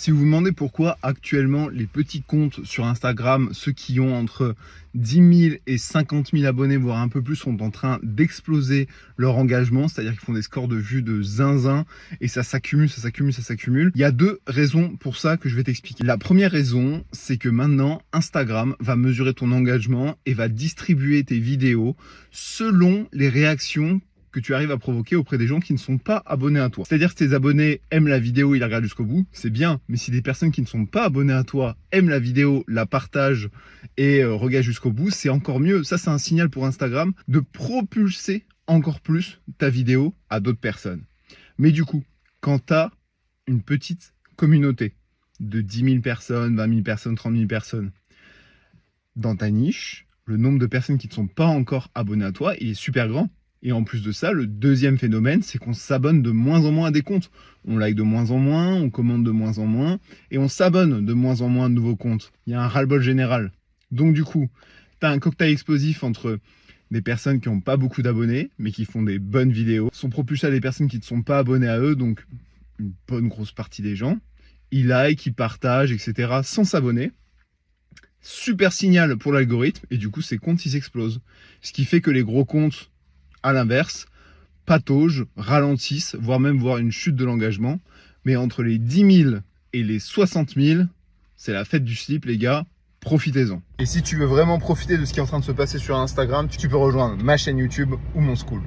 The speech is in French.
Si vous vous demandez pourquoi actuellement les petits comptes sur Instagram, ceux qui ont entre 10 000 et 50 000 abonnés, voire un peu plus, sont en train d'exploser leur engagement, c'est-à-dire qu'ils font des scores de vues de zinzin et ça s'accumule, ça s'accumule, ça s'accumule. Il y a deux raisons pour ça que je vais t'expliquer. La première raison, c'est que maintenant Instagram va mesurer ton engagement et va distribuer tes vidéos selon les réactions que tu arrives à provoquer auprès des gens qui ne sont pas abonnés à toi. C'est-à-dire que tes abonnés aiment la vidéo, ils la regardent jusqu'au bout, c'est bien. Mais si des personnes qui ne sont pas abonnées à toi aiment la vidéo, la partagent et regardent jusqu'au bout, c'est encore mieux. Ça, c'est un signal pour Instagram de propulser encore plus ta vidéo à d'autres personnes. Mais du coup, quand tu as une petite communauté de 10 000 personnes, 20 000 personnes, 30 000 personnes dans ta niche, le nombre de personnes qui ne sont pas encore abonnées à toi, il est super grand. Et en plus de ça, le deuxième phénomène, c'est qu'on s'abonne de moins en moins à des comptes. On like de moins en moins, on commande de moins en moins, et on s'abonne de moins en moins de nouveaux comptes. Il y a un ras-le-bol général. Donc du coup, tu as un cocktail explosif entre des personnes qui n'ont pas beaucoup d'abonnés, mais qui font des bonnes vidéos, sont propulsés à des personnes qui ne sont pas abonnées à eux, donc une bonne grosse partie des gens. Ils like, ils partagent, etc. sans s'abonner. Super signal pour l'algorithme, et du coup, ces comptes, ils explosent. Ce qui fait que les gros comptes, à l'inverse, pataugent, ralentissent, voire même voir une chute de l'engagement. Mais entre les 10 000 et les 60 000, c'est la fête du slip, les gars. Profitez-en. Et si tu veux vraiment profiter de ce qui est en train de se passer sur Instagram, tu peux rejoindre ma chaîne YouTube ou mon school.